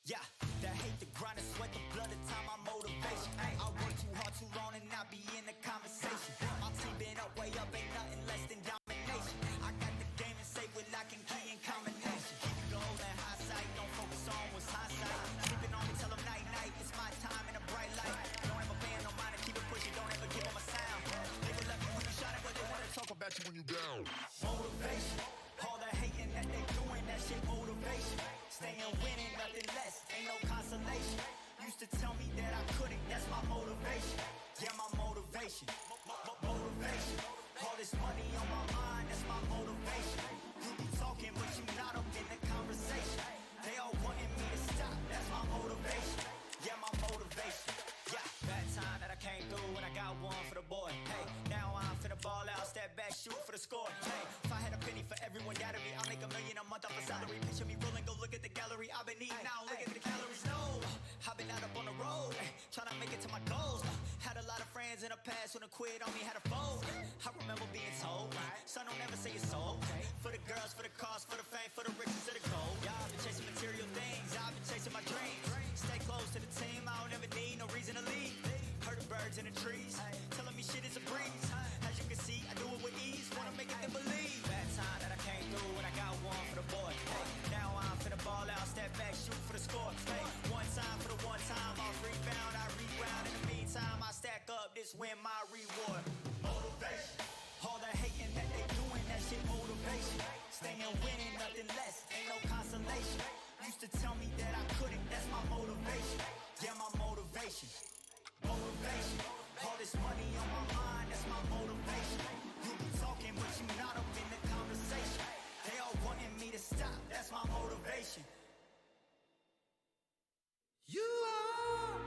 Yeah, that hate, the grind, the sweat, the blood, the time, my motivation. I work too hard, too long, and not be in the conversation. My team been up, way up, ain't nothing less than domination. I got the game and say with lock and key and combination. Keep it goal and high sight, don't focus on what's hindsight. Sleeping on me, tell them night, night, it's my time in a bright light. Don't ever pay no mind and keep it pushing, don't ever give them a sound. They will love you when you shining, but they wanna talk about you when you down. Motivation, all that hating that they doing, that shit motivation. Staying winning, nothing less, ain't no consolation. Used to tell me that I couldn't, that's my motivation. Yeah, my motivation, motivation. All this money on my mind, that's my motivation. You be talking, but you not up in the conversation. They all wanting me to stop, that's my motivation. Yeah, my motivation. Yeah, that time that I came through and I got one for the boy. Hey, now I'm finna ball out, step back, shoot for the score. Hey, if I had a penny for everyone doubted me, I'll make $1 million a month off a salary. Picture me rolling, go look at the gallery. I've been eating now, look at the calories. No, I've been out up on the road, trying to make it to my goals. Had a lot of friends in the past when I quit on me, had a fold. I remember being told, son, don't ever say it's so. For the girls, for the cars, for the fame, for the riches, for the gold. Yeah, I've been chasing material things, I've been chasing my dreams. Stay close to the team, I don't ever need no reason to leave. Heard the birds in the trees, telling me shit is a breeze. As you can see, I do it with ease, wanna make it and believe. That time that I came through and I got one for the boy. Hey, now I'm finna ball out, step back, shoot for the score. Hey, one time for the one time, I'll rebound, I reground. In the meantime, I stack up, this win my reward. Motivation, all that hating that they doing, that shit motivation. Staying winning, nothing less, ain't no consolation. Used to tell me that I couldn't, that's my motivation. Yeah, my motivation, motivation. All this money on my mind, that's my motivation. You be talking, but you not up in the conversation. They all wanting me to stop, that's my motivation. You are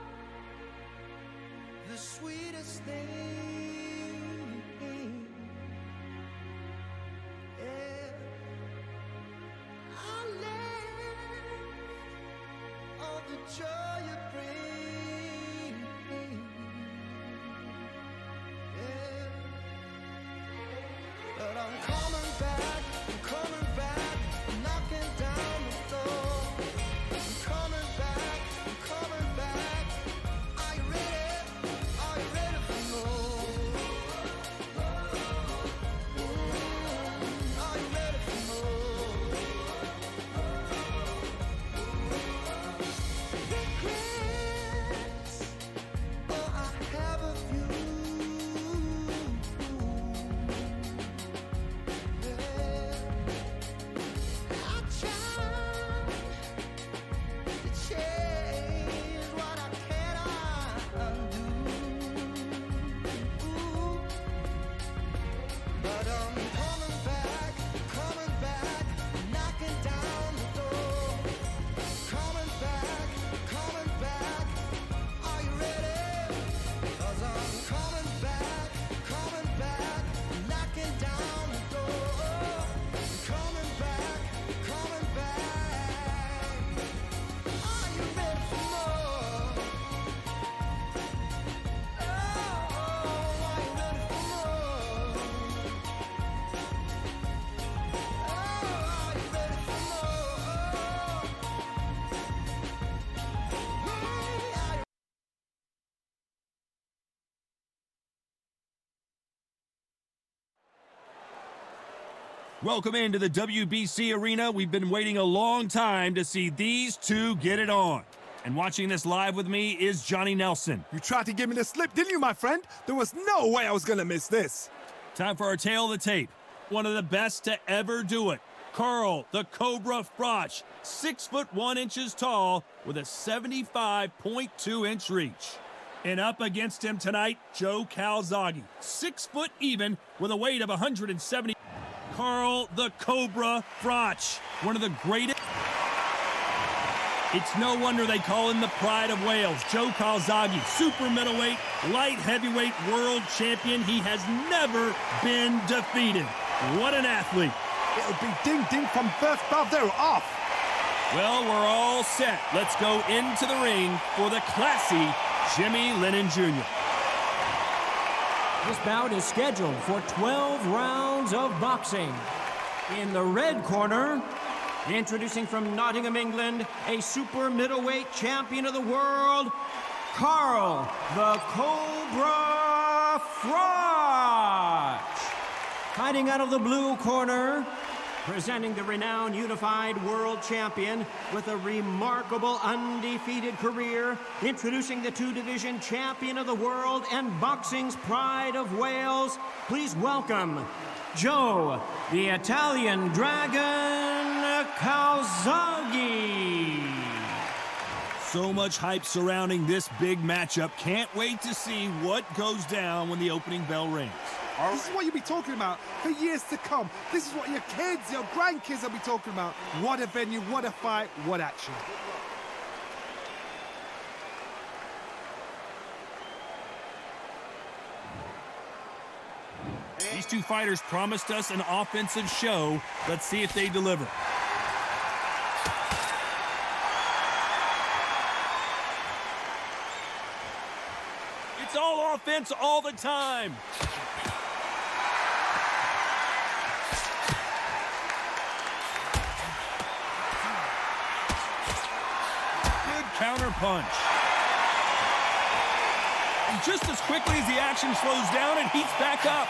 the sweetest thing, yeah. I live all the joy you bring, yeah. But I'm coming back, knocking down the door. I'm coming back. Are you ready for more? Are you ready for more? Regrets, oh, I have a few. Yeah. I tried to change what I cannot undo. But I'm coming back, knocking down the door. Coming back. Are you ready? 'Cause I'm coming back, knocking down the door. Coming back. Are you ready for more? Oh, are you ready for more? Oh, are you ready for more? Welcome into the WBC arena. We've been waiting a long time to see these two get it on. And watching this live with me is Johnny Nelson. You tried to give me the slip, didn't you, my friend? There was no way I was gonna miss this. Time for our tale of the tape. One of the best to ever do it. Carl the Cobra Froch, 6'1" tall with a 75.2-inch reach. And up against him tonight, Joe Calzaghe, 6 foot even with a weight of 170. Carl the Cobra Froch, one of the greatest. It's no wonder they call him the pride of Wales. Joe Calzaghe, super middleweight, light heavyweight world champion. He has never been defeated. What an athlete. It'll be ding-ding from first Bavero off. Well, we're all set. Let's go into the ring for the classy Jimmy Lennon Jr. This bout is scheduled for 12 rounds of boxing. In the red corner, Introducing from Nottingham, England, a super middleweight champion of the world, Carl the Cobra Froch. Fighting out of the blue corner, presenting the renowned unified world champion with a remarkable undefeated career, introducing the two-division champion of the world and boxing's pride of Wales, please welcome Joe, the Italian Dragon Calzaghe. So much hype surrounding this big matchup. Can't wait to see what goes down when the opening bell rings. This is what you'll be talking about for years to come. This is what your kids, your grandkids will be talking about. What a venue, what a fight, what action. These two fighters promised us an offensive show. Let's see if they deliver. It's all offense all the time. Good counter punch. And just as quickly as the action slows down, it heats back up.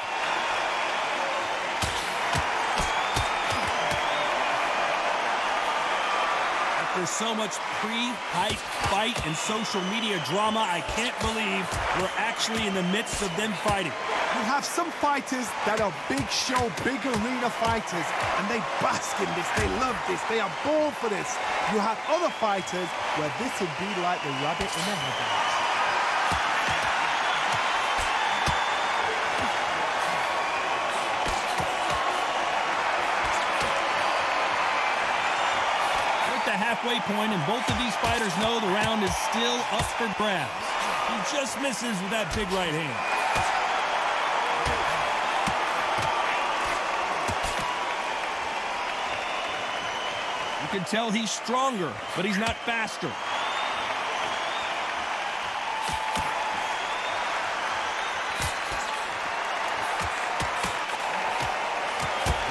After so much pre-hype fight and social media drama, I can't believe we're actually in the midst of them fighting. You have some fighters that are big show, big arena fighters, and they bask in this, they love this, they are born for this. You have other fighters where this would be like the rabbit in the headlights. Halfway point, and both of these fighters know the round is still up for grabs. He just misses with that big right hand. You can tell he's stronger, but he's not faster.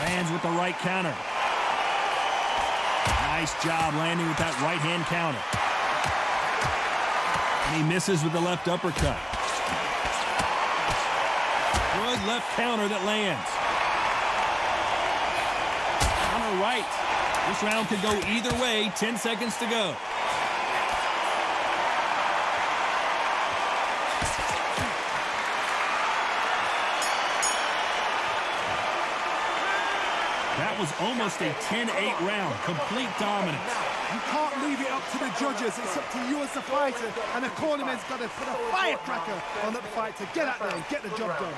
Lands with the right counter. Nice job landing with that right-hand counter. And he misses with the left uppercut. Good left counter that lands. Counter right. This round could go either way. 10 seconds to go. That was almost a 10-8 round. Complete dominance. You can't leave it up to the judges. It's up to you as the fighter. And the cornerman's got to put a firecracker on that fight to get out there and get the job done.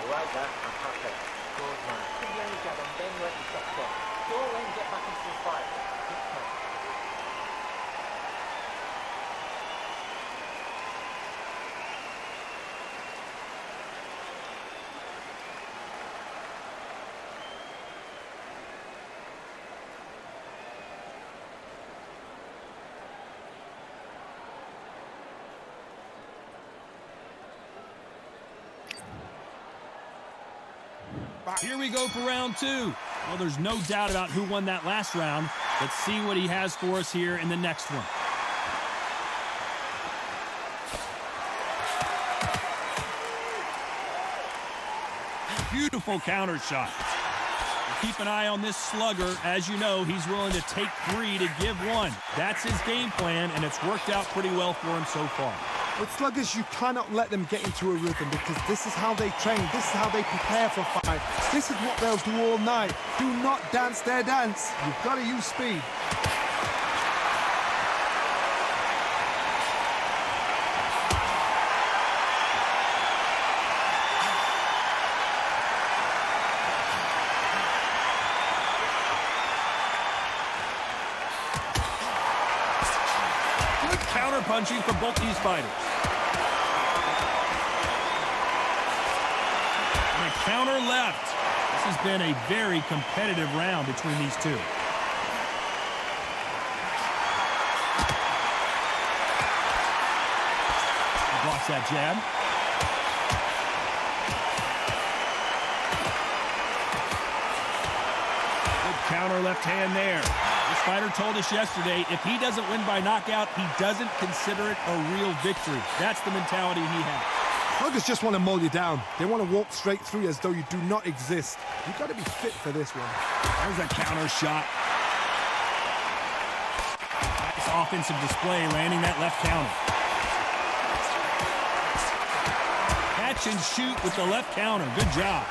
Here we go for round two. Well, there's no doubt about who won that last round. Let's see what he has for us here in the next one. Beautiful counter shot. Keep an eye on this slugger. As you know, he's willing to take three to give one. That's his game plan, and it's worked out pretty well for him so far. With sluggers, you cannot let them get into a rhythm because this is how they train. This is how they prepare for fight. This is what they'll do all night. Do not dance their dance. You've got to use speed. Good counter-punching from both these fighters. And a counter left. This has been a very competitive round between these two. Blocks that jab. Good counter left hand there. This fighter told us yesterday, if he doesn't win by knockout, he doesn't consider it a real victory. That's the mentality he has. Sluggers just want to mull you down. They want to walk straight through you as though you do not exist. You've got to be fit for this one. There's a counter shot. Nice offensive display, landing that left counter. Catch and shoot with the left counter. Good job.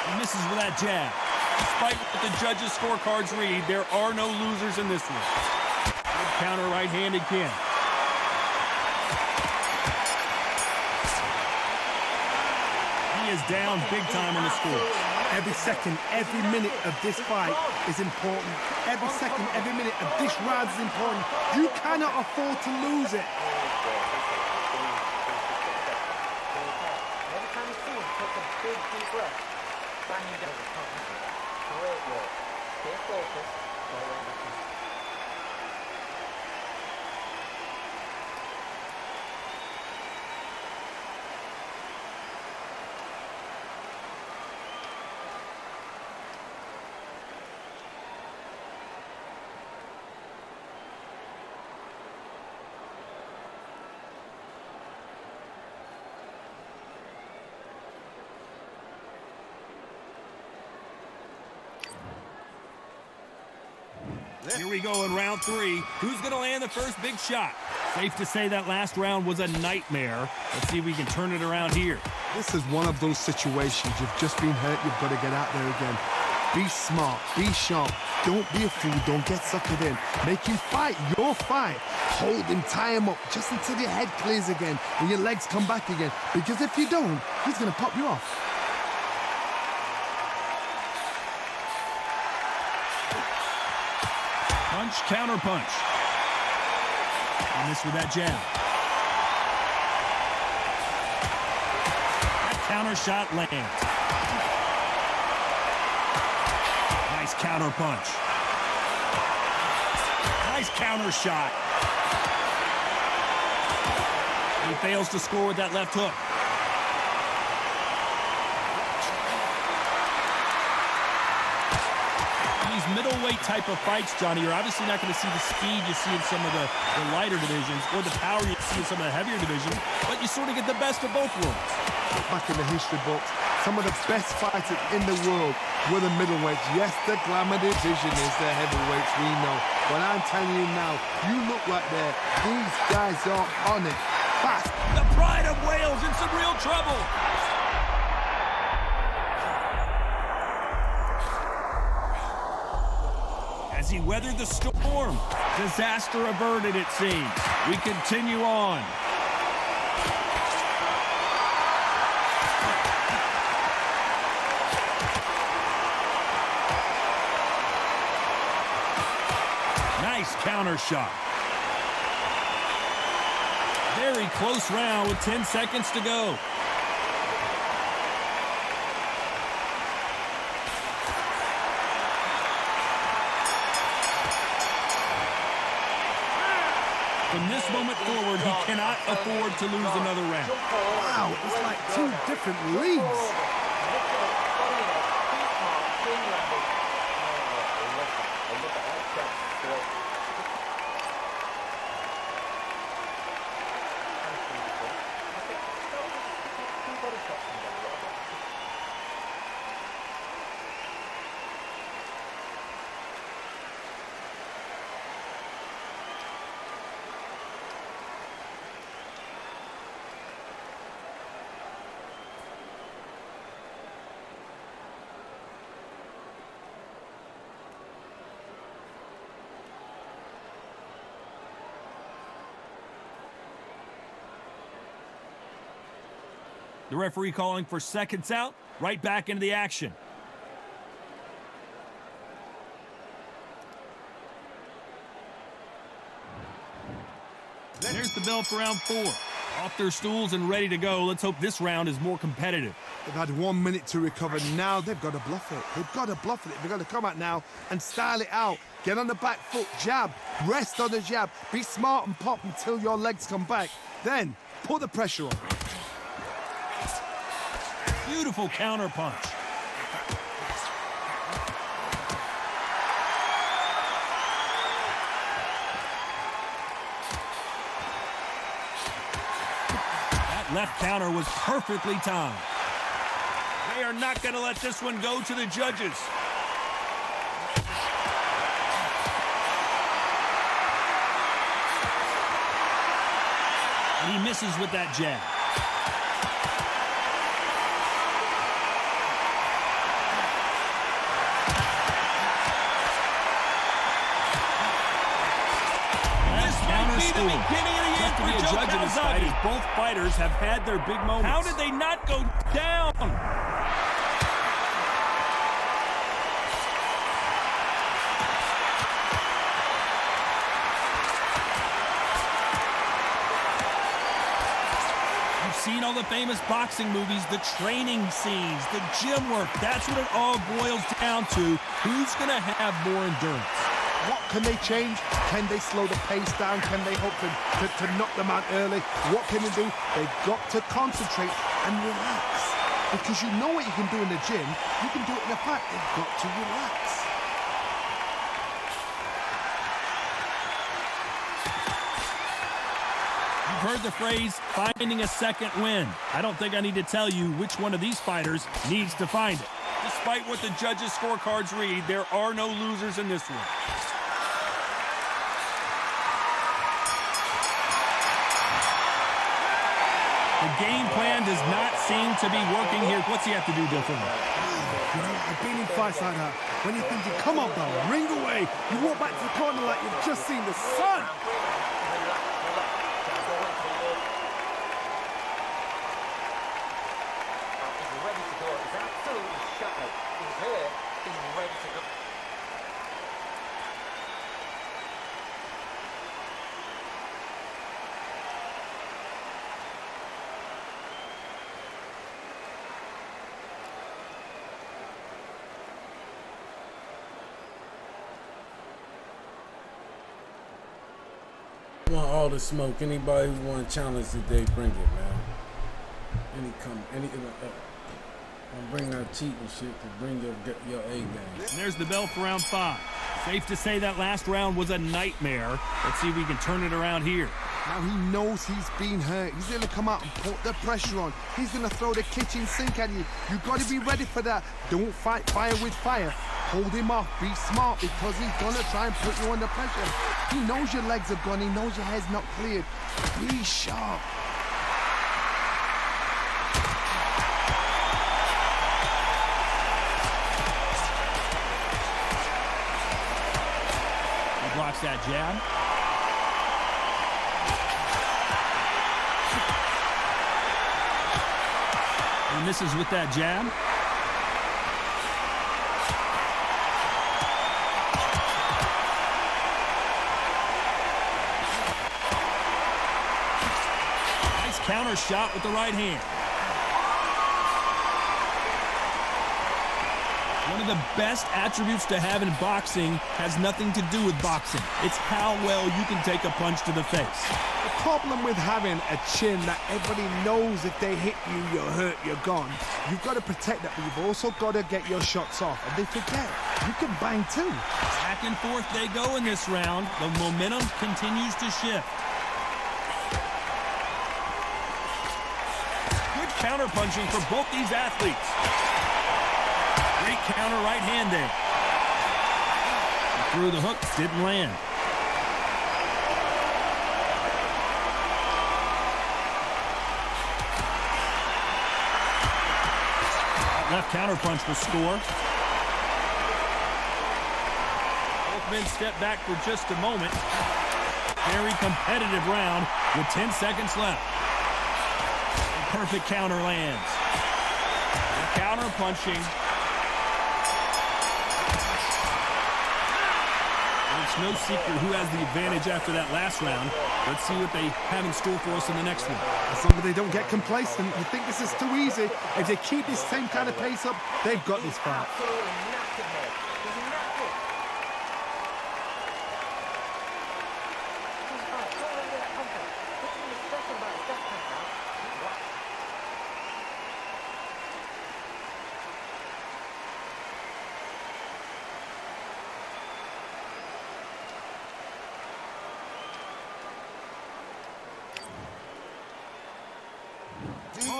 He misses with that jab. Despite what the judges' scorecards read, there are no losers in this one. Good counter right-handed Ken. He is down big time on the score. Every second, every minute of this fight is important. Every second, every minute of this round is important. You cannot afford to lose it. Every time you see him, take a big deep breath. Bang you down. Great work. Stay focused. Here we go in round 3. Who's going to land the first big shot? Safe to say that last round was a nightmare. Let's see if we can turn it around here. This is one of those situations. You've just been hurt. You've got to get out there again. Be smart. Be sharp. Don't be a fool. Don't get suckered in. Make him fight your fight. Hold him, tie him up, just until your head clears again and your legs come back again. Because if you don't, he's going to pop you off. Punch, counter punch. And this with that jab. That counter shot lands. Nice counter punch. Nice counter shot. He fails to score with that left hook. These middleweight type of fights, Johnny, you're obviously not going to see the speed you see in some of the lighter divisions or the power you see in some of the heavier divisions, but you sort of get the best of both worlds. Back in the history books, some of the best fighters in the world were the middleweights. Yes, the glamour division is the heavyweights, we know. But I'm telling you now, you look like these guys are on it. Fast. The pride of Wales in some real trouble. As he weathered the storm, disaster averted, it seems. We continue on. Nice counter shot. Very close round with 10 seconds to go. From this moment forward, he cannot afford to lose another round. Wow, it's like two different leagues. The referee calling for seconds out, right back into the action. There's the bell for round 4. Off their stools and ready to go. Let's hope this round is more competitive. They've had 1 minute to recover. Now they've got to bluff it. They've got to bluff it. They've got to come out now and style it out. Get on the back foot, jab, rest on the jab. Be smart and pop until your legs come back. Then put the pressure on. Beautiful counter punch. left counter was perfectly timed. They are not going to let this one go to the judges. And he misses with that jab. Be the beginning of the end for Joe Calzaghe. Both fighters have had their big moments. How did they not go down? You've seen all the famous boxing movies, the training scenes, the gym work. That's what it all boils down to. Who's going to have more endurance? What can they change? Can they slow the pace down? Can they hope to knock them out early? What can they do? They've got to concentrate and relax. Because you know what you can do in the gym, you can do it in a fight. They've got to relax. You've heard the phrase, finding a second win. I don't think I need to tell you which one of these fighters needs to find it. Despite what the judges' scorecards read, there are no losers in this one. The game plan does not seem to be working here. What's he have to do differently? You know, I've been in fights like that. When you're thinking, come on, bro, ring away. You walk back to the corner like you've just seen the sun. He's ready to go. He's absolutely shattered. He's here. He's ready to go. Want all the smoke. Anybody who want to challenge today, bring it, man. Bring that cheating shit to bring your A game. And there's the bell for round 5. Safe to say that last round was a nightmare. Let's see if we can turn it around here. Now he knows he's been hurt. He's going to come out and put the pressure on. He's going to throw the kitchen sink at you. You've got to be ready for that. Don't fight fire with fire. Hold him off. Be smart because he's going to try and put you under pressure. He knows your legs are gone. He knows your head's not cleared. Be sharp. He blocks that jab. He misses with that jab. Counter shot with the right hand. One of the best attributes to have in boxing has nothing to do with boxing. It's how well you can take a punch to the face. The problem with having a chin that everybody knows if they hit you, you're hurt, you're gone. You've got to protect that, but you've also got to get your shots off. And they forget, you can bang too. Back and forth they go in this round. The momentum continues to shift. Counter punching for both these athletes. Great counter right hand there. He threw the hook, didn't land. That left counter punch will score. Both men step back for just a moment. Very competitive round with 10 seconds left. Perfect counter lands. The counter punching. And it's no secret who has the advantage after that last round. Let's see what they have in store for us in the next one. As long as they don't get complacent, you think this is too easy. If they keep this same kind of pace up, they've got this fight.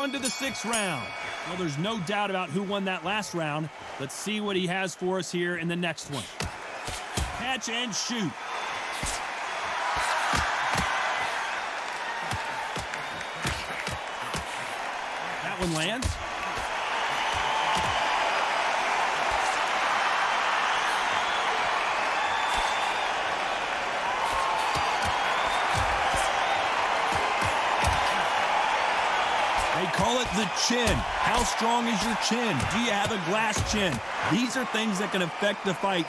On to the 6th round. Well, there's no doubt about who won that last round. Let's see what he has for us here in the next one. Catch and shoot. That one lands. They call it the chin. How strong is your chin? Do you have a glass chin? These are things that can affect the fight.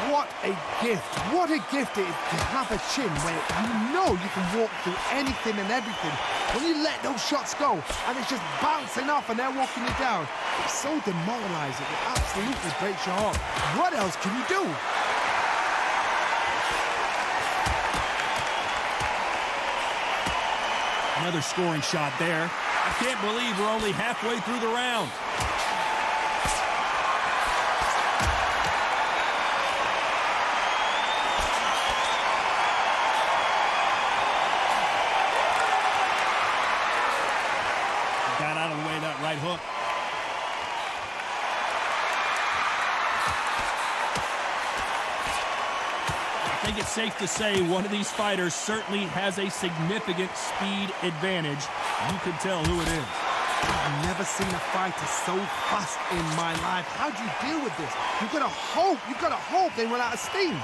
What a gift. What a gift it is to have a chin where you know you can walk through anything and everything. When you let those shots go and it's just bouncing off and they're walking you down, it's so demoralizing. It absolutely breaks your heart. What else can you do? Another scoring shot there. I can't believe we're only halfway through the round. Got out of the way of that right hook. I think it's safe to say one of these fighters certainly has a significant speed advantage. You can tell who it is. I've never seen a fighter so fast in my life. How do you deal with this? You've got to hope they run out of steam.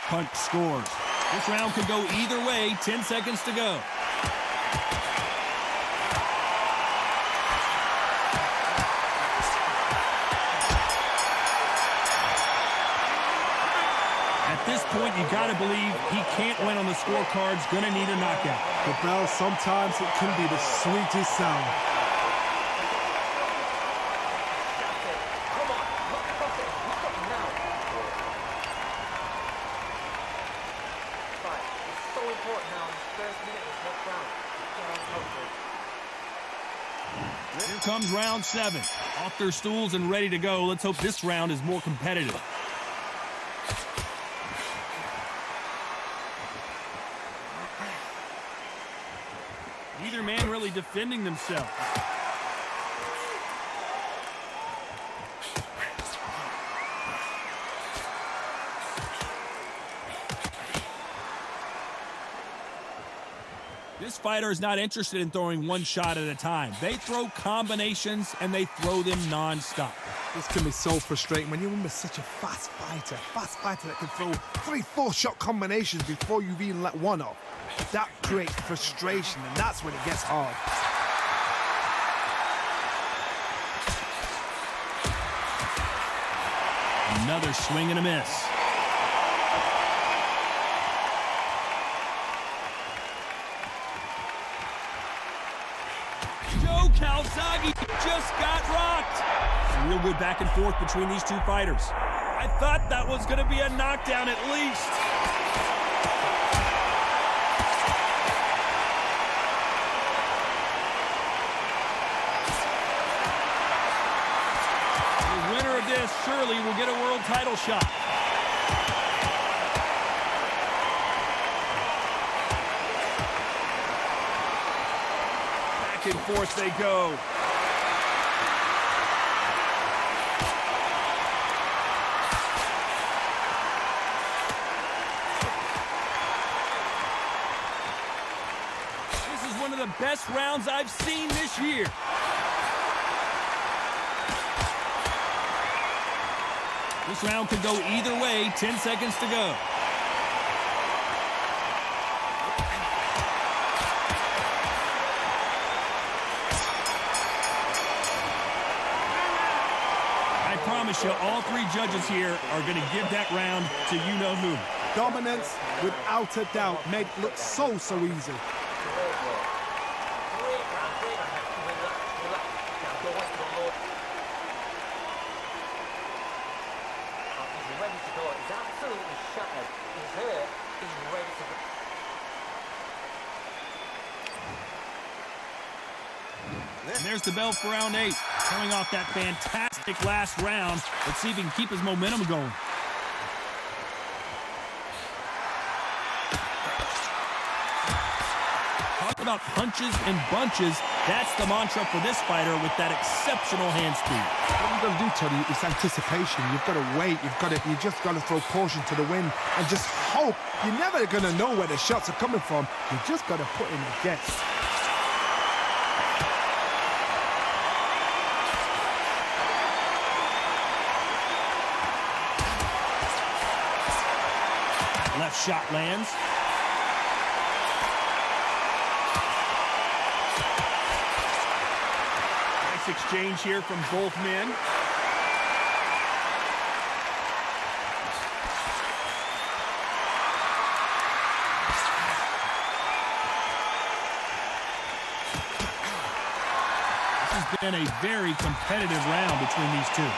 Punch scores. This round could go either way. 10 seconds to go. At this point, you got to believe he can't win on the scorecards. Gonna need a knockout. The bell, sometimes it can be the sweetest sound. Here comes round 7. Off their stools and ready to go. Let's hope this round is more competitive. Neither man really defending themselves. This fighter is not interested in throwing one shot at a time. They throw combinations and they throw them non-stop. This can be so frustrating when you're with such a fast fighter that can throw 3-4 shot combinations before you've even let one off. That creates frustration, and that's when it gets hard. Another swing and a miss. Calzaghe just got rocked. A real good back and forth between these two fighters. I thought that was going to be a knockdown at least. The winner of this surely will get a world title shot. Back and forth they go. This is one of the best rounds I've seen this year. This round could go either way. 10 seconds to go. I promise you, all three judges here are going to give that round to you-know-who. Dominance, without a doubt, made it look so easy. And there's the bell for round 8. Coming off that fantastic last round, let's see if he can keep his momentum going. Talk about punches and bunches. That's the mantra for this fighter with that exceptional hand speed. What you've got to do, Tony, is anticipation. You've got to wait. You just got to throw caution to the wind and just hope. You're never going to know where the shots are coming from. You just got to put in a guess. Left shot lands. Nice exchange here from both men. This has been a very competitive round between these two.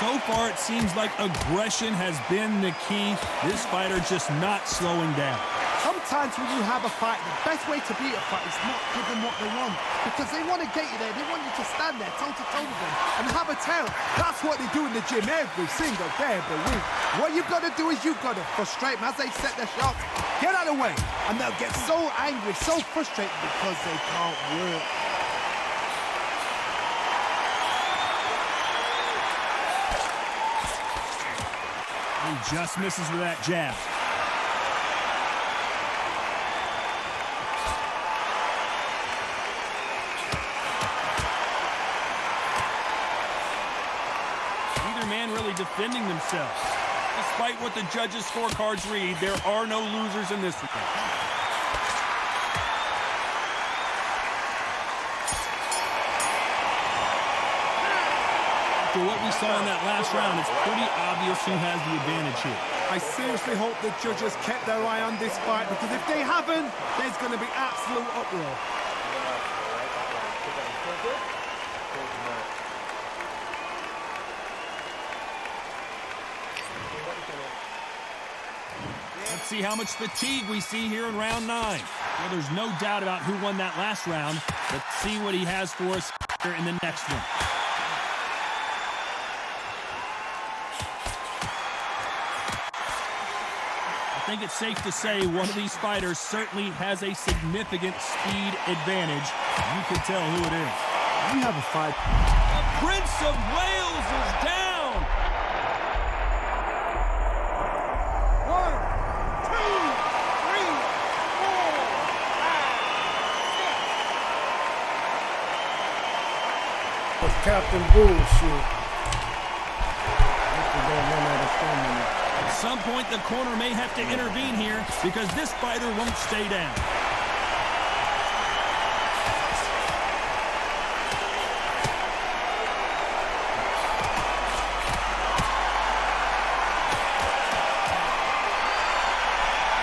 So far, it seems like aggression has been the key. This fighter just not slowing down. Sometimes when you have a fight, the best way to beat a fight is not give them what they want. Because they want to get you there. They want you to stand there toe-to-toe with them and have a tail. That's what they do in the gym every single day of the week. What you've got to do is you've got to frustrate them as they set their shots. Get out of the way. And they'll get so angry, so frustrated because they can't work. He just misses with that jab. Neither man really defending themselves. Despite what the judges' scorecards read, there are no losers in this one. After what we saw in that last round, it's pretty obvious who has the advantage here. I seriously hope the judges kept their eye on this fight, because if they haven't, there's going to be absolute uproar. Let's see how much fatigue we see here in round 9. Well, there's no doubt about who won that last round. Let's see what he has for us here in the next one. I think it's safe to say one of these fighters certainly has a significant speed advantage. You can tell who it is. We have a fight. The Prince of Wales is down. 1, 2, 3, 4, 5, 6. That's Captain Bullshit. This is gonna run out of stamina. At some point, the corner may have to intervene here because this fighter won't stay down.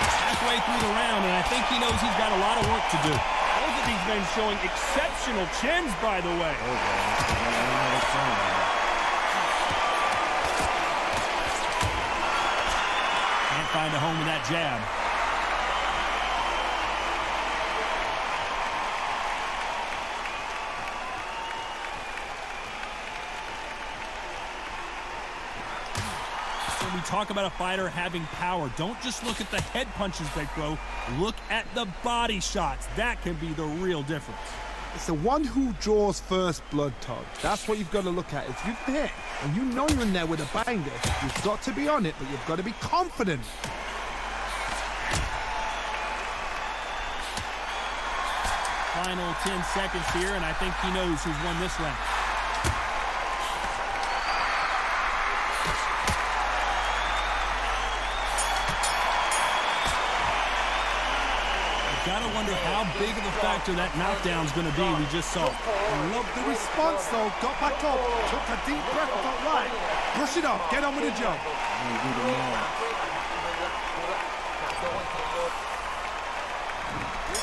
Halfway through the round, and I think he knows he's got a lot of work to do. Both of these men showing exceptional chins, by the way. Find a home with that jab. When we talk about a fighter having power, don't just look at the head punches they throw. Look at the body shots. That can be the real difference. It's the one who draws first blood, Todd. That's what you've got to look at. If you hit and you know you're in there with a banger, you've got to be on it, but you've got to be confident. Final 10 seconds here, and I think he knows who's won this round. Gotta wonder how big of a factor that knockdown's gonna be we just saw. I love the response though. Got back up, took a deep breath, got right. Brush it off, get on with the job.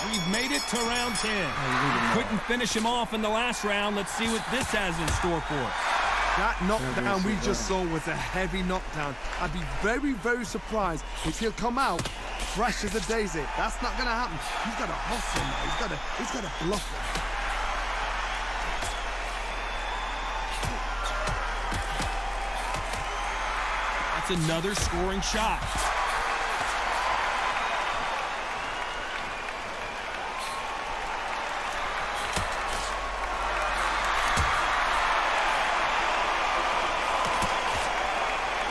We've made it to round 10. Couldn't finish him off in the last round. Let's see what this has in store for us. That knockdown we just saw was a heavy knockdown. I'd be very, very surprised if he'll come out fresh as a daisy. That's not going to happen. He's got to hustle now. He's got to bluff it. gets another scoring shot.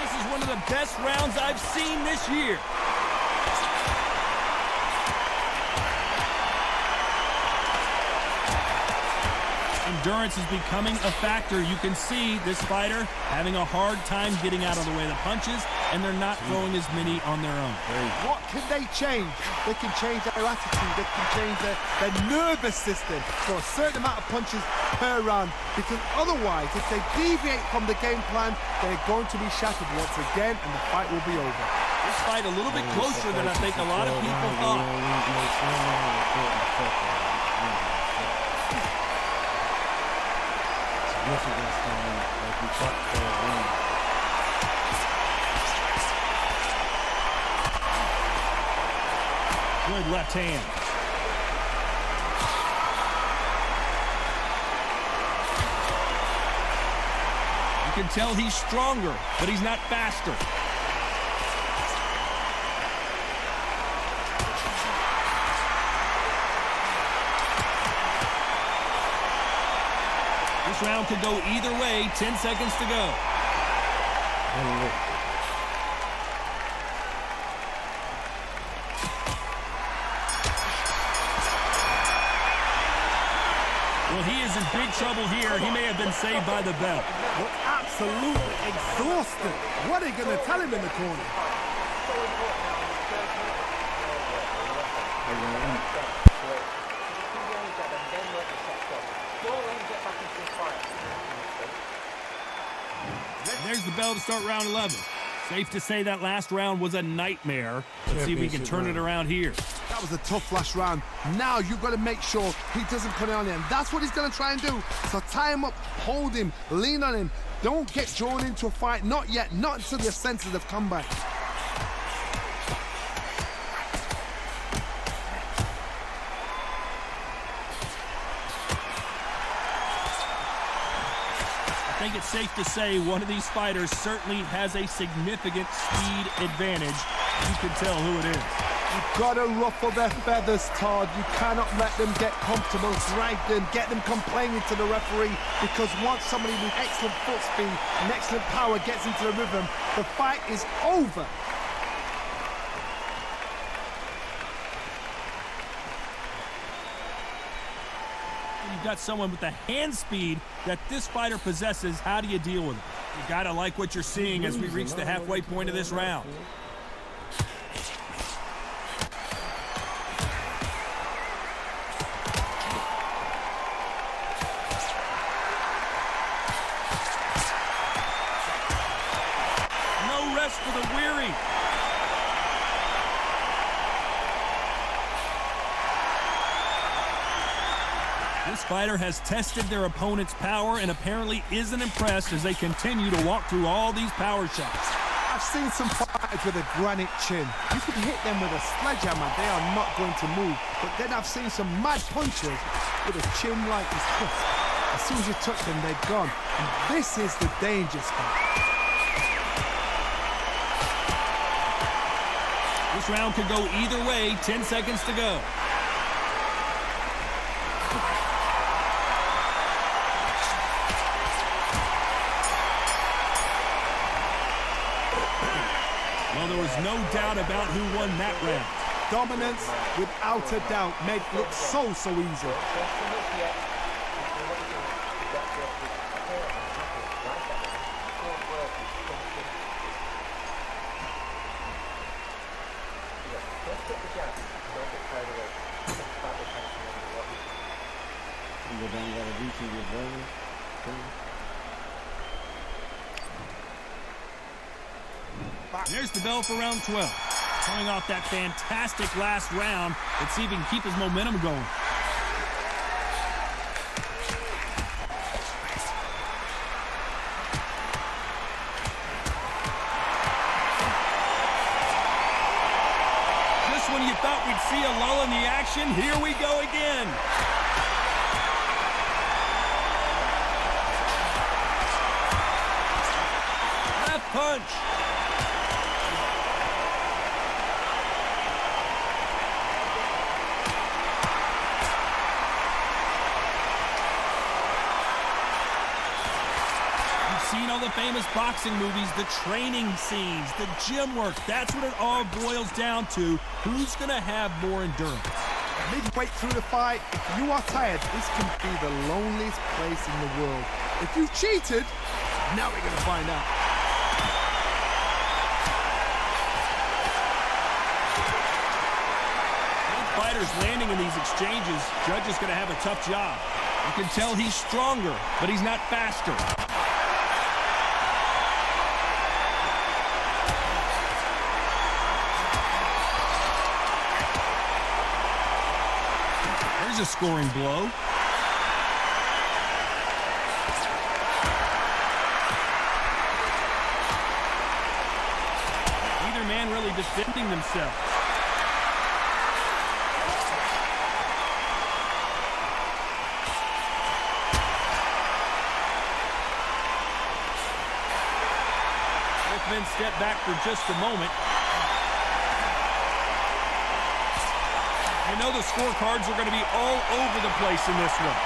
This is one of the best rounds I've seen this year. Endurance is becoming a factor. You can see this fighter having a hard time getting out of the way of the punches, and they're not throwing as many on their own. What can they change? They can change their attitude. They can change their nervous system for a certain amount of punches per round, because otherwise, if they deviate from the game plan, they're going to be shattered once again, and the fight will be over. This fight a little bit closer than I think a lot of people thought. Good left hand. You can tell he's stronger, but he's not faster. This round could go either way. 10 seconds to go. Well, he is in big trouble here. He may have been saved by the bell. Look absolutely exhausted. What are you going to tell him in the corner? There's the bell to start round 11. Safe to say that last round was a nightmare. Let's see if we can turn it around here. That was a tough last round. Now you've got to make sure he doesn't put it on him. That's what he's going to try and do. So tie him up, hold him, lean on him. Don't get drawn into a fight. Not yet. Not until your senses have come back. I think it's safe to say one of these fighters certainly has a significant speed advantage. You can tell who it is. You've got to ruffle their feathers, Todd. You cannot let them get comfortable, drag them, get them complaining to the referee, because once somebody with excellent foot speed and excellent power gets into the rhythm, the fight is over. You've got someone with the hand speed that this fighter possesses. How do you deal with it? You gotta like what you're seeing as we reach the halfway point of this round. No rest for the weary. This fighter has tested their opponent's power and apparently isn't impressed as they continue to walk through all these power shots. I've seen some fighters with a granite chin. You can hit them with a sledgehammer, they are not going to move. But then I've seen some mad punchers with a chin like this. As soon as you touch them, they're gone. And this is the danger spot. This round could go either way. 10 seconds to go. Well, there was no doubt about who won that round. Dominance, without a doubt, made it look so easy. There's the bell for round 12. Coming off that fantastic last round, let's see if he can keep his momentum going. Just when you thought we'd see a lull in the action, here we go again. Left punch. seen all the famous boxing movies, the training scenes, the gym work. That's what it all boils down to. Who's going to have more endurance? Midway through the fight, if you are tired, this can be the loneliest place in the world. If you cheated, now we're going to find out. Both fighters landing in these exchanges. Judge is going to have a tough job. You can tell he's stronger, but he's not faster. There's a scoring blow. Neither man really defending themselves. Both men step back for just a moment. You know the scorecards are going to be all over the place in this one.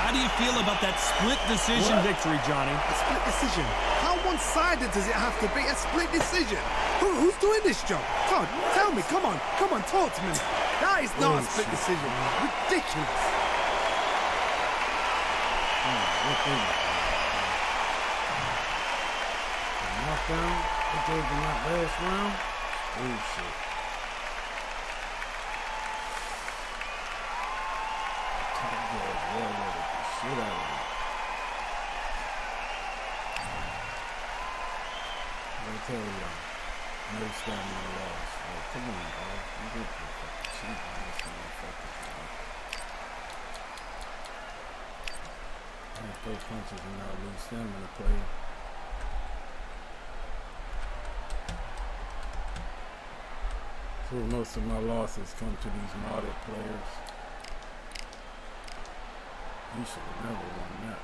How do you feel about that split decision victory, Johnny? A split decision? How one-sided does it have to be? A split decision? Who's doing this job? Todd, tell me. Come on, talk to me. That is not a split decision. Ridiculous. Knockdown, what they did in that last round? Oh shit. Top dog, the shit out of him. I tell y'all, no stamina loss. Like, come on, dog. You get the fucking cheat on this motherfucker, dog. I throw punches and not lose stamina, player. Most of my losses come to these modern players. You should have never won that.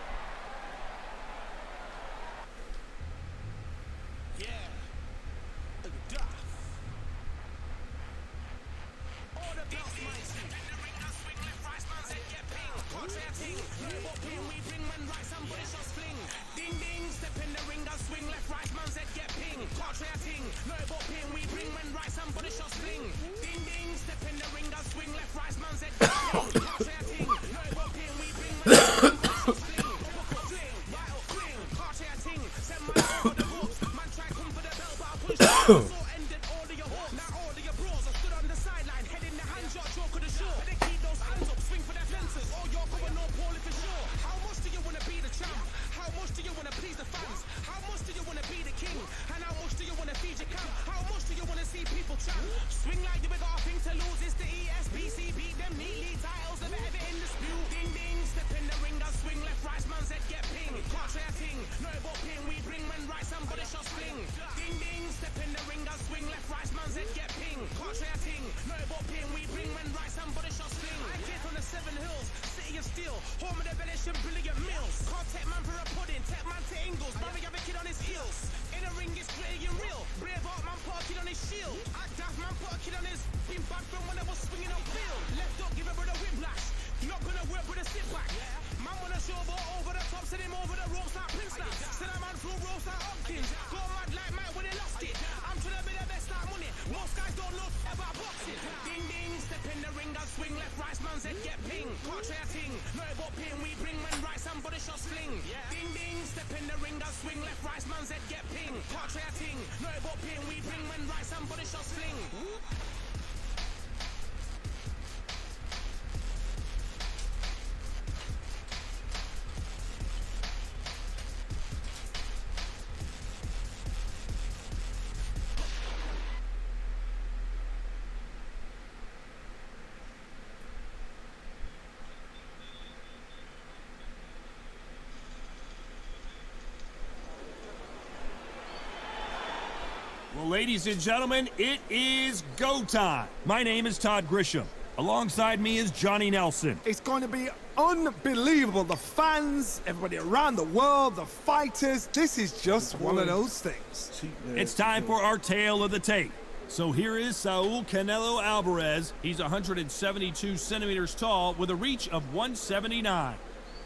Well, ladies and gentlemen, it is go time. My name is Todd Grisham. Alongside me is Johnny Nelson. It's going to be unbelievable. The fans, everybody around the world, the fighters. This is just one of those things. It's time for our tale of the tape. So here is Saul Canelo Alvarez. He's 172 centimeters tall with a reach of 179.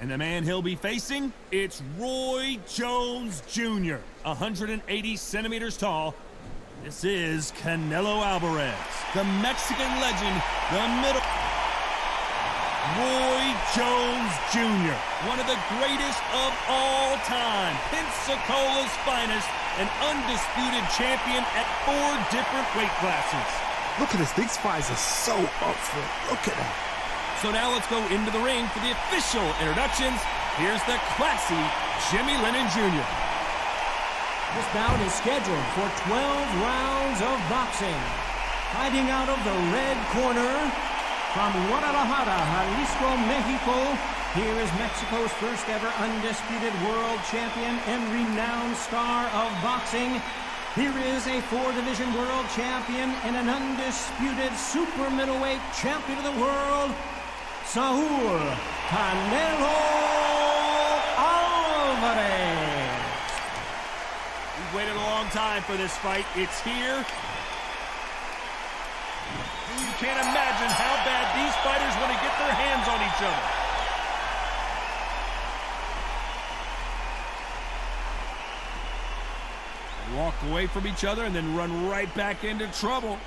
And the man he'll be facing, it's Roy Jones Jr., 180 centimeters tall. This is Canelo Alvarez, the Mexican legend, the middle. Roy Jones Jr., one of the greatest of all time, Pensacola's finest, an undisputed champion at 4 different weight classes. Look at this. These fighters are so up for it. Look at that. So now let's go into the ring for the official introductions. Here's the classy Jimmy Lennon Jr. This bout is scheduled for 12 rounds of boxing. Fighting out of the red corner, from Guadalajara, Jalisco, Mexico, here is Mexico's first ever undisputed world champion and renowned star of boxing. Here is a 4-division world champion and an undisputed super middleweight champion of the world, Saul Canelo Alvarez. We've waited a long time for this fight. It's here. You can't imagine how bad these fighters want to get their hands on each other. They walk away from each other and then run right back into trouble.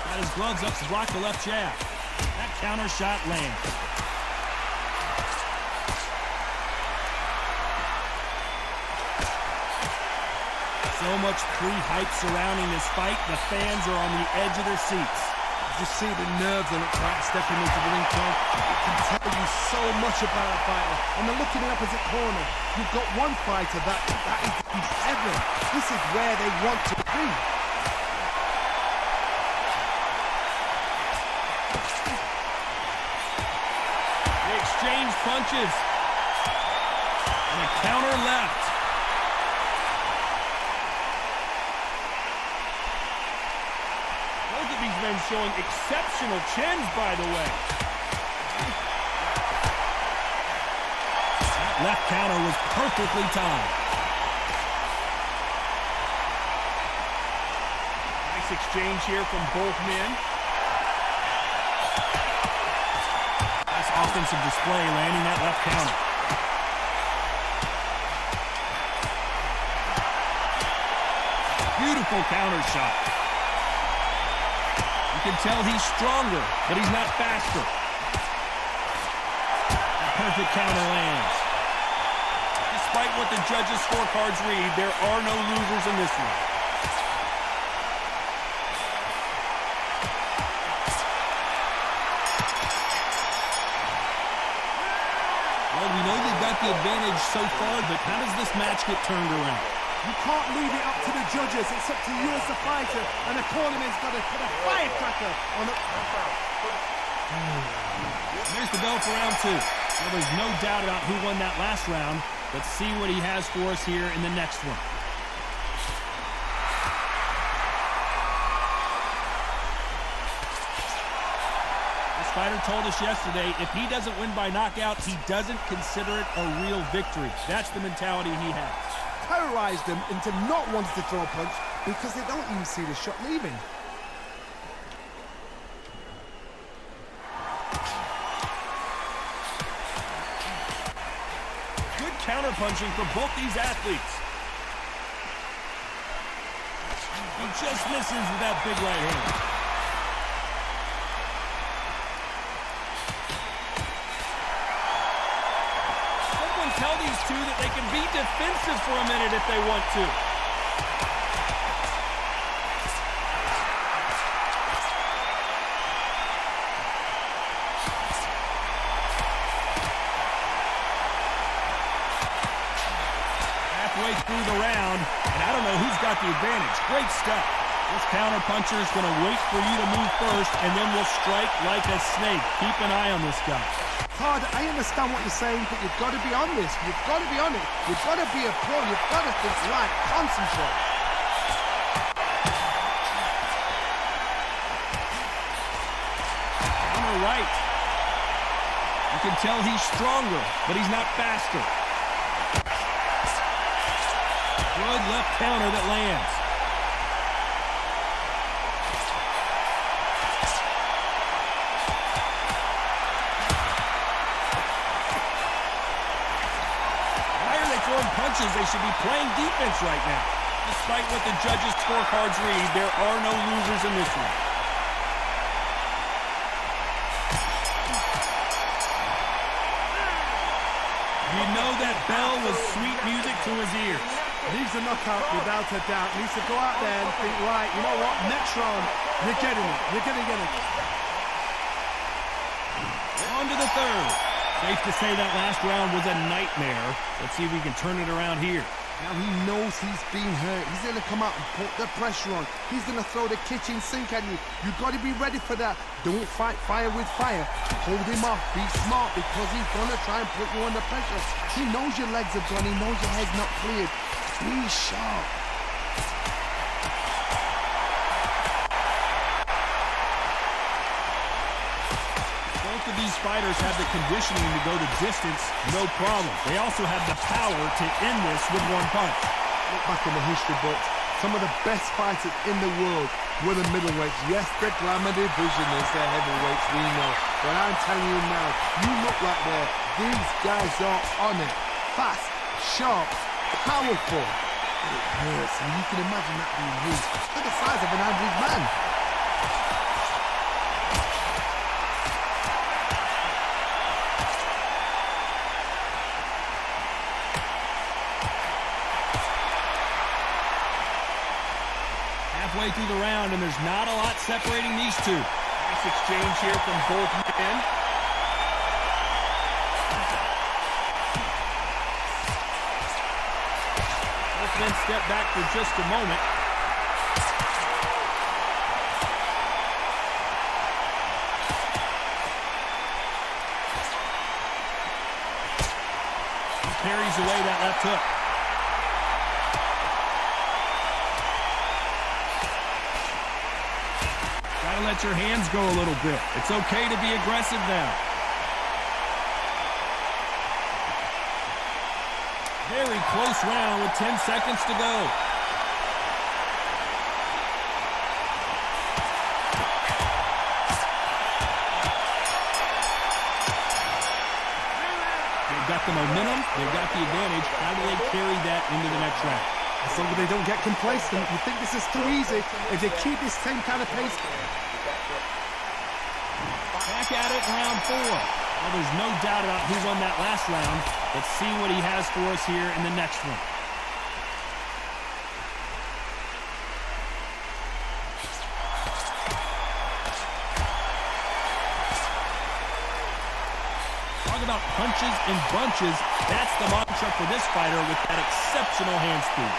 Got his gloves up to block the left jab. That counter shot lands. So much pre-hype surrounding this fight, the fans are on the edge of their seats. You just see the nerves on it stepping into the ring, Tom. It can tell you so much about a fighter. And then look in the opposite corner. You've got one fighter that is heaven. This is where they want to be. They exchange punches. And a counter left. Both of these men showing exceptional chins, by the way. That left counter was perfectly timed. Nice exchange here from both men. Nice offensive display, landing that left counter. Beautiful counter shot. You can tell he's stronger, but he's not faster. A perfect counter lands. Despite what the judges' scorecards read, there are no losers in this one. Well, we know they've got the advantage so far, but how does this match get turned around? You can't leave it up to the judges. It's up to you as the fighter. And the cornerman's got to put a firecracker on it. There's the bell for round 2. Well, there's no doubt about who won that last round. Let's see what he has for us here in the next one. This fighter told us yesterday, if he doesn't win by knockout, he doesn't consider it a real victory. That's the mentality he has. Terrorize them into not wanting to throw a punch because they don't even see the shot leaving. Good counter-punching for both these athletes. He just misses with that big right hand. Tell these two that they can be defensive for a minute if they want to. Halfway through the round, and I don't know who's got the advantage. Great stuff. This counter-puncher is going to wait for you to move first, and then will strike like a snake. Keep an eye on this guy. Todd, I understand what you're saying, but you've got to be honest. You've got to be on it. You've got to be a pro. You've got to think right. Concentrate. or right. You can tell he's stronger, but he's not faster. Good left counter that lands. Why are they throwing punches? They should be playing defense right now. Despite what the judges' scorecards read, there are no losers in this one. You know that bell was sweet music to his ears. Needs a knockout without a doubt. Needs to go out there and think, right, you know what, next round, you're getting it. You're going to get it. On to the third. Safe to say that last round was a nightmare. Let's see if we can turn it around here. Now he knows he's been hurt. He's going to come out and put the pressure on. He's going to throw the kitchen sink at you. You've got to be ready for that. Don't fight fire with fire. Hold him off. Be smart because he's going to try and put you under pressure. He knows your legs are gone. He knows your head's not cleared. Be sharp. Both of these fighters have the conditioning to go the distance, no problem. They also have the power to end this with one punch. Look back in the history books. Some of the best fighters in the world were the middleweights. Yes, the glamour division is the heavyweights, we know. But I'm telling you now, you look like these guys are on it. Fast, sharp, powerful. It hurts, and you can imagine that being used. Look at the size of an average man. Halfway through the round, and there's not a lot separating these two. Nice exchange here from both men. Both men step back for just a moment. He parries away that left hook. Gotta let your hands go a little bit. It's okay to be aggressive now. Very close round with 10 seconds to go. They've got the momentum. They've got the advantage. How do they carry that into the next round? As long as they don't get complacent, you think this is too easy. If they keep this same kind of pace. Back at it in round 4. Well, there's no doubt about who won that last round. Let's see what he has for us here in the next one. Talk about punches and bunches. That's the mantra for this fighter with that exceptional hand speed.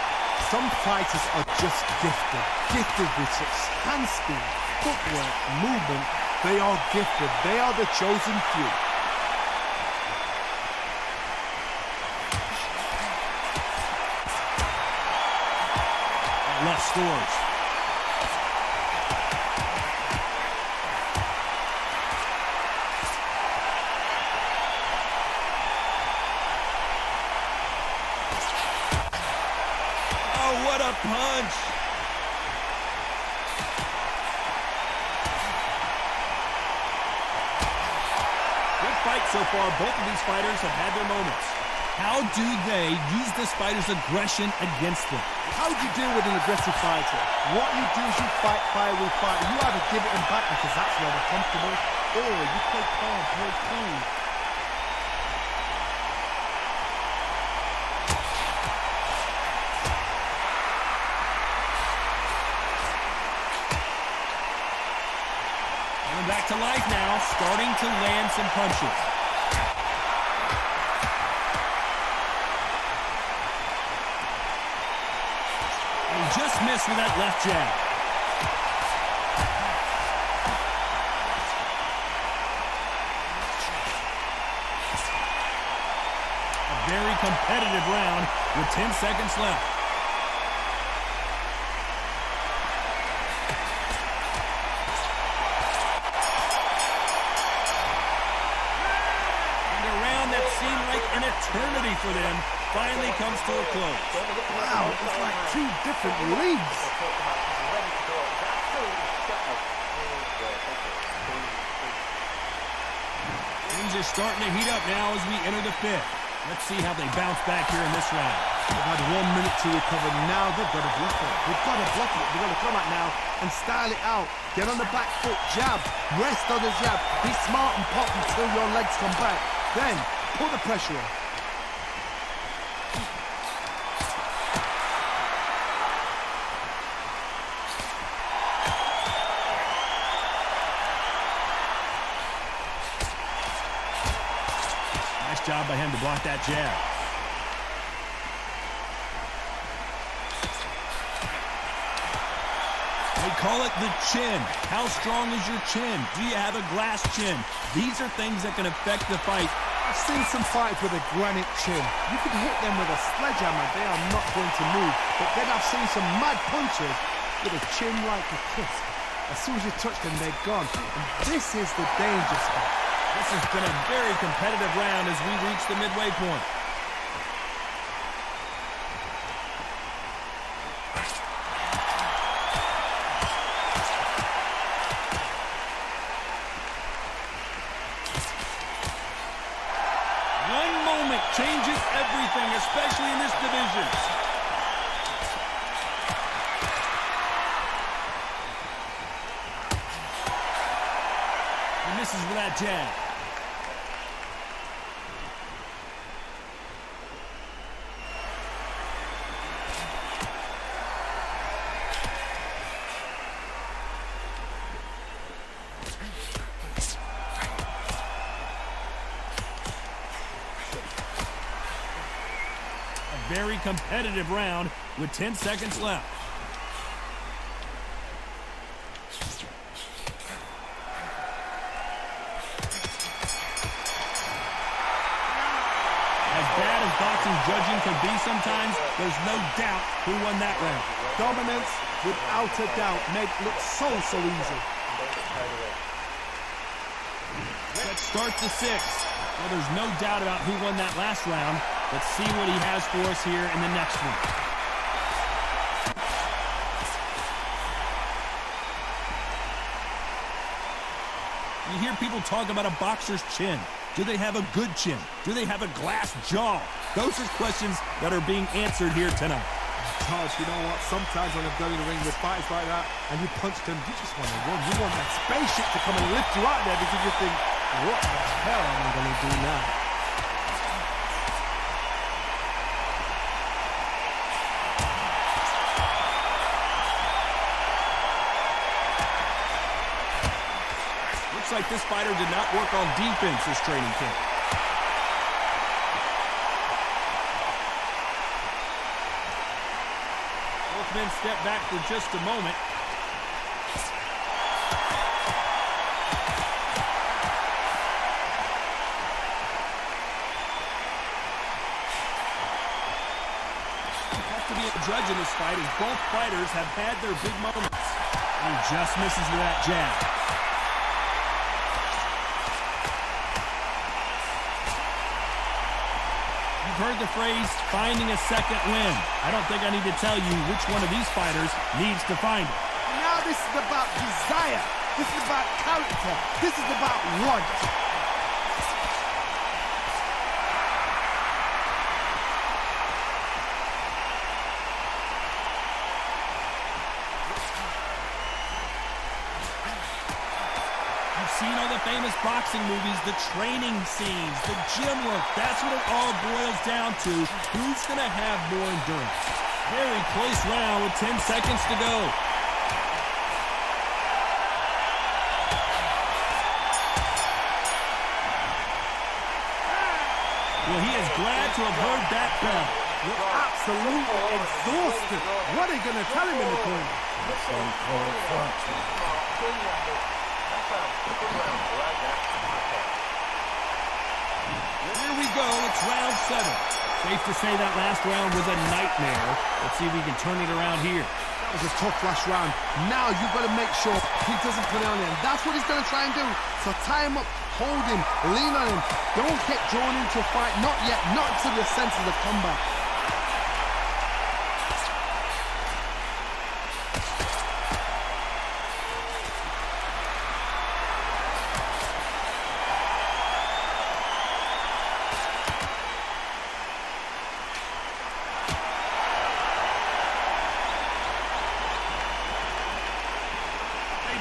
Some fighters are just gifted with such hand speed, footwork, movement. They are gifted. They are the chosen few. Left scores. Oh, what a punch! Good fight so far. Both of these fighters have had their moments. How do they use this fighter's aggression against them? How do you deal with an aggressive fighter? What you do is you fight fire with fire. You either give it them back because that's where they're comfortable, or you play calm, play cool. Coming back to life now, starting to land some punches. Just missed with that left jab. A very competitive round with 10 seconds left. eternity for them finally comes to a close. Wow, it's like two different leagues. Things are starting to heat up now as we enter the fifth. Let's see how they bounce back here in this round. They've had 1 minute to recover. Now they've got to block it. They've got to block it. They've got to come out now and style it out. Get on the back foot, jab, rest on the jab. Be smart and pop until your legs come back. Then put the pressure on. Nice job by him to block that jab. They call it the chin. How strong is your chin? Do you have a glass chin? These are things that can affect the fight. I've seen some fighters with a granite chin. You can hit them with a sledgehammer. They are not going to move. But then I've seen some mad punchers with a chin like a kiss. As soon as you touch them, they're gone. And this is the danger spot. This has been a very competitive round as we reach the midway point. One moment changes everything, especially in this division. He misses with that jab. Very competitive round with 10 seconds left. As bad as boxing judging can be sometimes, there's no doubt who won that round. Dominance, without a doubt, made it look so easy. Let's start the sixth. Well, there's no doubt about who won that last round. Let's see what he has for us here in the next one. You hear people talk about a boxer's chin. Do they have a good chin? Do they have a glass jaw? Those are questions that are being answered here tonight. Charles, you know what? Sometimes when I've gone in the ring with fighters like that and you punch them, you just want to run. You want that spaceship to come and lift you out there because you think, what the hell am I going to do now? Looks like this fighter did not work on defense this training camp. Both men step back for just a moment. You have to be a judge in this fight as both fighters have had their big moments. And he just misses with that jab. Heard the phrase, finding a second win. I don't think I need to tell you which one of these fighters needs to find it. Now this is about desire. This is about character. This is about want. Seen all the famous boxing movies, the training scenes, the gym work. That's what it all boils down to. Who's going to have more endurance? Very close round with 10 seconds to go. Well, he is glad to have heard that bell. You're absolutely exhausted. What are you going to tell him in the corner? Here we go, it's round 7. Safe to say that last round was a nightmare. Let's see if we can turn it around here. That was a tough last round. Now you've got to make sure he doesn't put it on him. That's what he's going to try and do. So tie him up, hold him, lean on him. Don't get drawn into a fight. Not yet. Not until your senses have come back.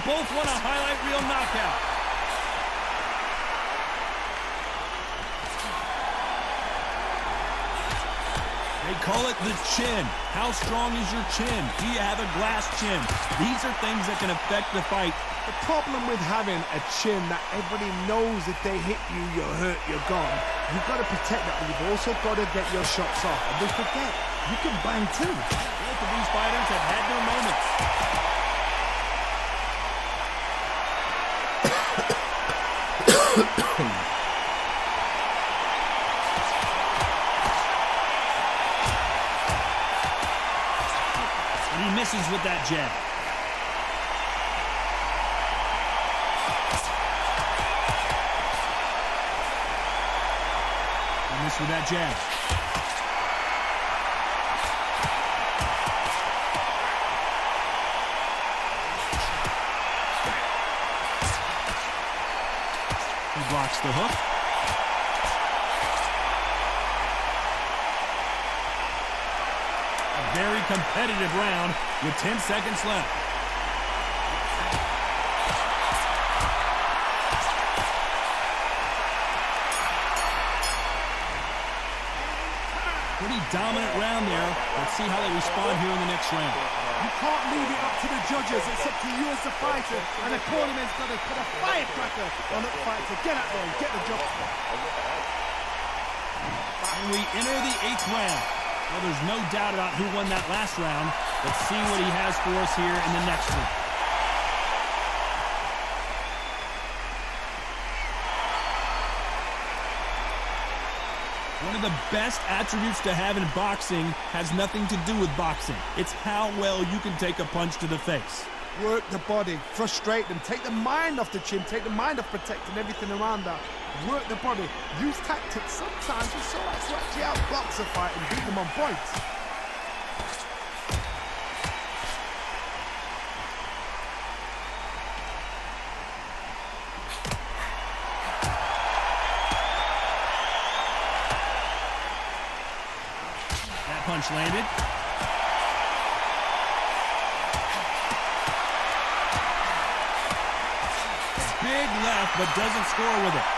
Both want a highlight reel knockout. They call it the chin. How strong is your chin? Do you have a glass chin? These are things that can affect the fight. The problem with having a chin that everybody knows if they hit you, you're hurt, you're gone. You've got to protect that, but you've also got to get your shots off. And don't forget, you can bang too. Both of these fighters have had their moments. And he misses with that jab. He missed with that jab. He blocks the hook. A very competitive round with 10 seconds left. Pretty dominant round there. Let's see how they respond here in the next round. You can't leave it up to the judges. It's up to you as the fighter. And the cornerman's got to put a firecracker on that fight to get out there and get the job done. And we enter the 8th round. Well, there's no doubt about who won that last round. Let's see what he has for us here in the next one. One of the best attributes to have in boxing has nothing to do with boxing. It's how well you can take a punch to the face. Work the body, frustrate them, take the mind off the chin, take the mind off protecting everything around that. Work the body, use tactics. Sometimes it's so hard to actually outbox a fight and beat them on points. Punch landed. Big left, but doesn't score with it.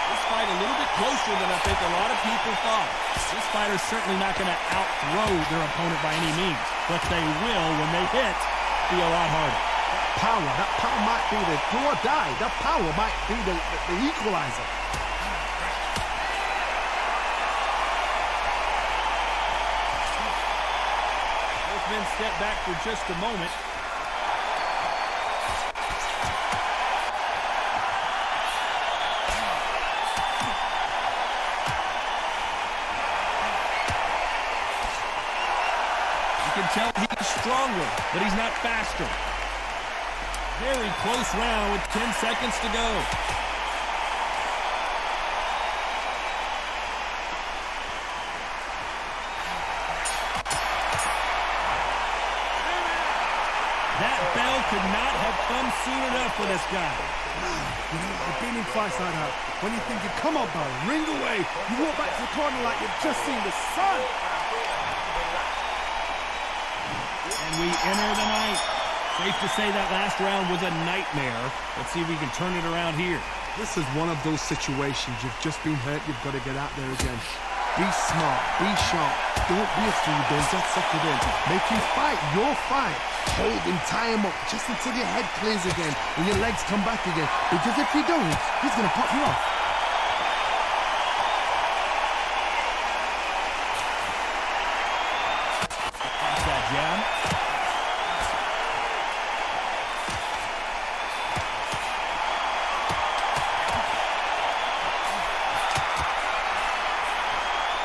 This fight a little bit closer than I think a lot of people thought. This fighter's certainly not going to outthrow their opponent by any means, but they will, when they hit, be a lot harder. That power might be the do or die. That power might be the equalizer. Both men step back for just a moment. You can tell he's stronger, but he's not faster. Very close round with 10 seconds to go. That bell could not have come soon enough for this guy. You know, I've been in fights like that. When you're thinking, come on, bro, ring away. You walk back to the corner like you've just seen the sun. And we enter the ninth. Safe to say that last round was a nightmare. Let's see if we can turn it around here. This is one of those situations. You've just been hurt. You've got to get out there again. Be smart. Be sharp. Don't be a fool. Don't get sucked in. Make him fight your fight. Hold him, tie him up just until your head clears again and your legs come back again. Because if you don't, he's going to pop you off. That's that jab.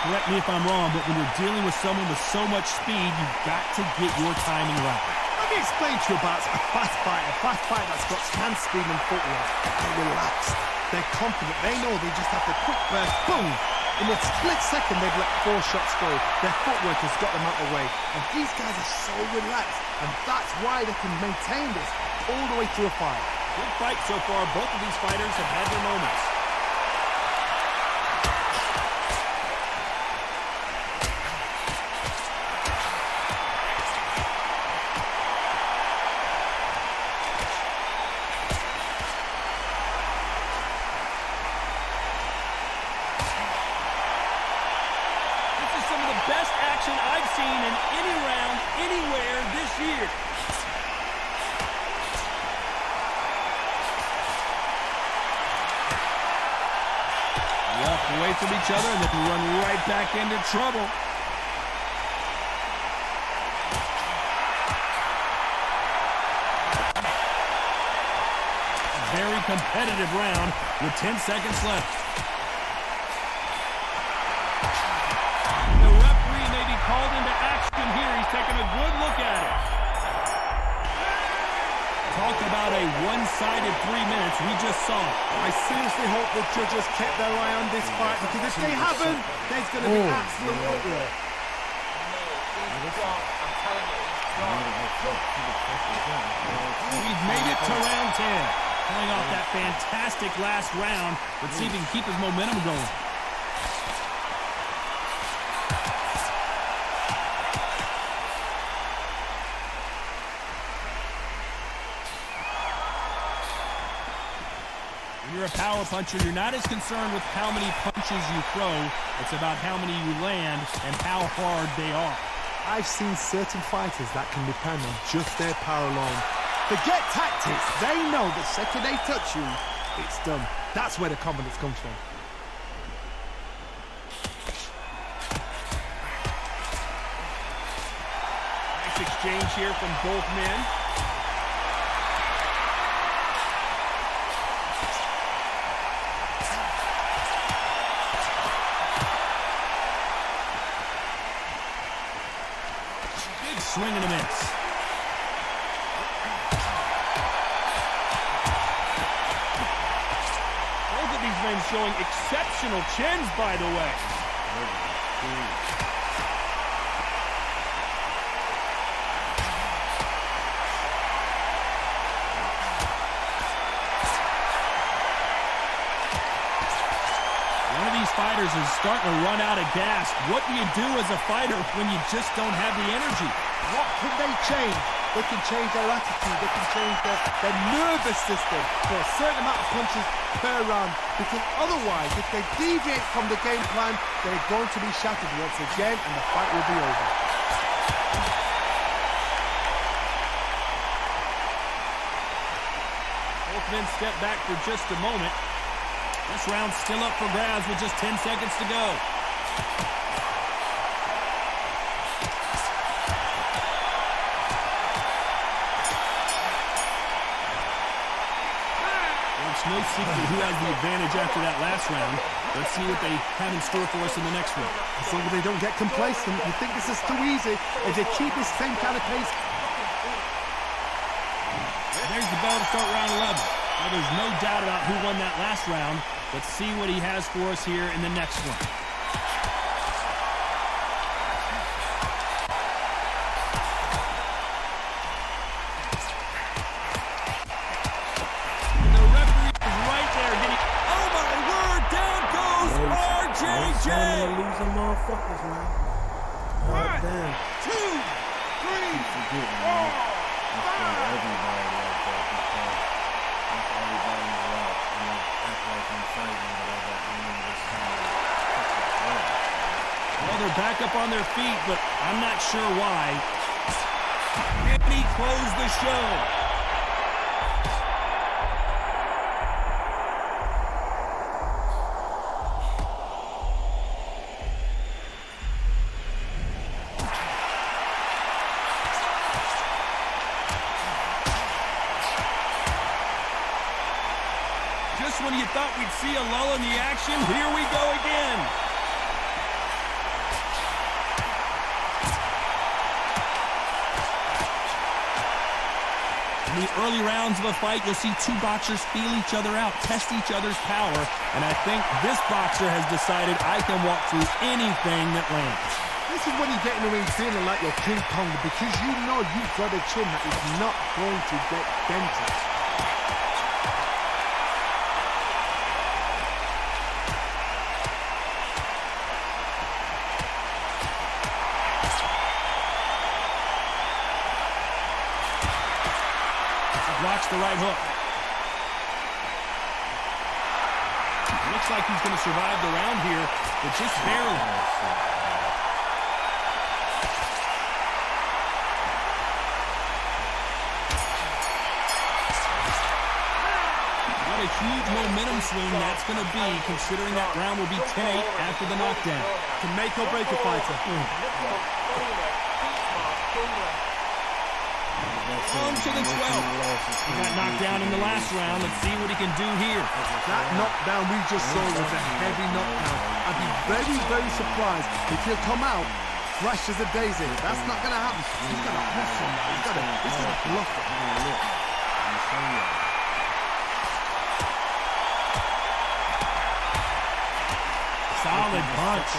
Correct me if I'm wrong, but when you're dealing with someone with so much speed, you've got to get your timing right. Let me explain to you about a fast fighter that's got hand speed and footwork. They're relaxed. They're confident. They know they just have to quick burst, boom. In a split second, they've let 4 shots go. Their footwork has got them out of the way. And these guys are so relaxed. And that's why they can maintain this all the way through a fight. Good fight so far. Both of these fighters have had their moments. Best action I've seen in any round, anywhere this year. Walk away from each other and then run right back into trouble. A very competitive round with 10 seconds left. Called into action here. He's taking a good look at it. Talk about a one-sided 3 minutes. We just saw it. I seriously hope the judges kept their eye on this fight, because if they haven't, there's going to be absolute uproar. We've made it to round 10. Pulling off that fantastic last round. Let's see if he can keep his momentum going. When you're a power puncher, you're not as concerned with how many punches you throw. It's about how many you land and how hard they are. I've seen certain fighters that can depend on just their power alone. Forget tactics. They know the second they touch you, it's done. That's where the confidence comes from. Nice exchange here from both men. Swing and a miss. Both of these men showing exceptional chins, by the way. One of these fighters is starting to run out of gas. What do you do as a fighter when you just don't have the energy? What can they change? They can change their attitude. They can change their nervous system for a certain amount of punches per round. Because otherwise, if they deviate from the game plan, they're going to be shattered once again, and the fight will be over. Both men step back for just a moment. This round's still up for grabs with just 10 seconds to go. It's no secret who has the advantage after that last round. Let's see what they have in store for us in the next one. As long as they don't get complacent, you think this is too easy. If they keep this same kind of pace. There's the bell to start round 11. Well, there's no doubt about who won that last round. Let's see what he has for us here in the next one. And the referee is right there getting... Oh my word! Down goes RJJ! Losing motherfuckers, man. God damn. 2, 3, 4, 5. Everybody like that because everybody's out and act like I'm fighting, but I got this time. Well, they're back up on their feet, but I'm not sure why. And he closed the show. Just when you thought we'd see a lull in the action, here we go again. the early rounds of a fight, you'll see two boxers feel each other out, test each other's power, and I think this boxer has decided I can walk through anything that lands. This is when you get in the ring feeling like you're King Kong, because you know you've got a chin that is not going to get dented. Blocks the right hook. Looks like he's going to survive the round here, but just barely. What a huge momentum swing that's going to be, considering that round will be 10-8 after the knockdown. To make or break a fighter. On to the 12th. He got knocked down in the last round. Let's see what he can do here. That knockdown we just saw was a heavy knockdown. I'd be very, very surprised if he'll come out fresh as a daisy. That's not going to happen. He's got to push him. This is a bluffer. Solid punch.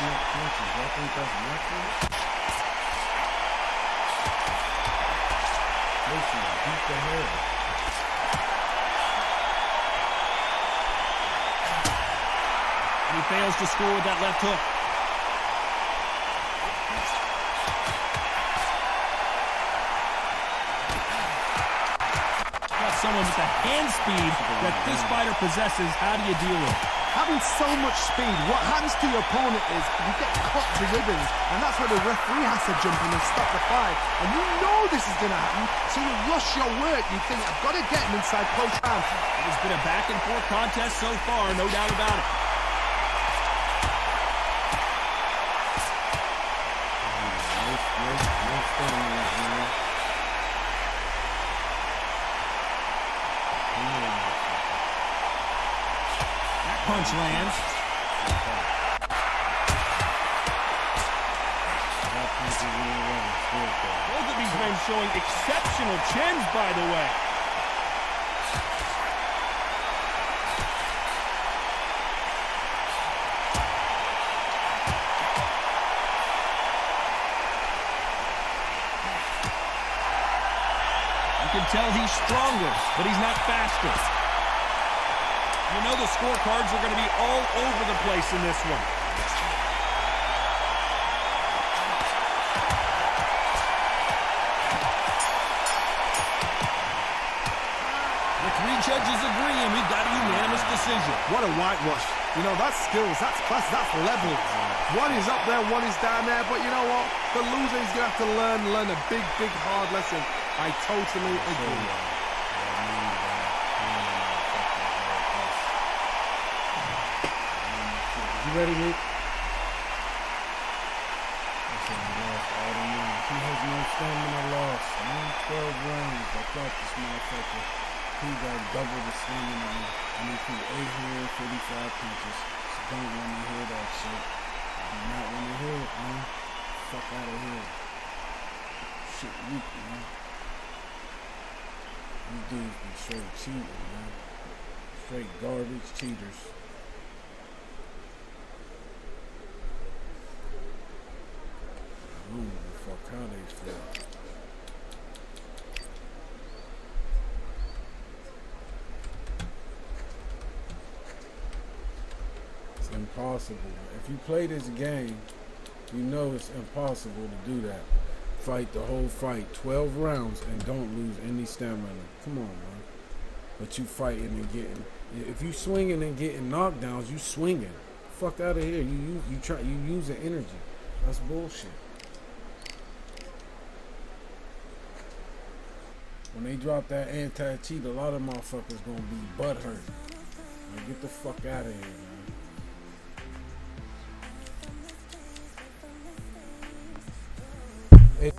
And he fails to score with that left hook. Got someone with the hand speed that this fighter possesses. How do you deal with it? Having so much speed, what happens to your opponent is you get cut to ribbons, and that's where the referee has to jump in and stop the fight. And you know this is going to happen, so you rush your work. You think, I've got to get him inside close round. It's been a back-and-forth contest so far, no doubt about it. Punch lands. Both of these men showing exceptional chins, by the way. You can tell he's stronger, but he's not faster. You know the scorecards are going to be all over the place in this one. The three judges agree, and we've got a unanimous decision. What a whitewash. You know, that's skills, that's class, that's level. One is up there, one is down there, but you know what? The loser is going to have to learn a big, big, hard lesson. I totally agree. You ready, Nick? He has no stamina lost. 12 rounds. I thought this motherfucker. He got double the stamina. And he threw 845 punches. So don't want to hear that shit. I do not want to hear it, man. Fuck out of here. Shit weak, man. These dudes be straight cheating, man. Straight garbage cheaters. I don't give a fuck how they feel. It's impossible. If you play this game, you know it's impossible to do that. Fight the whole fight, 12 rounds, and don't lose any stamina. Come on, man. But you fighting and getting, if you swinging and getting knockdowns, you swinging. Fuck out of here. You using energy. That's bullshit. When they drop that anti-cheat, a lot of motherfuckers gonna be butthurt. Like, get the fuck out of here, man. Hey.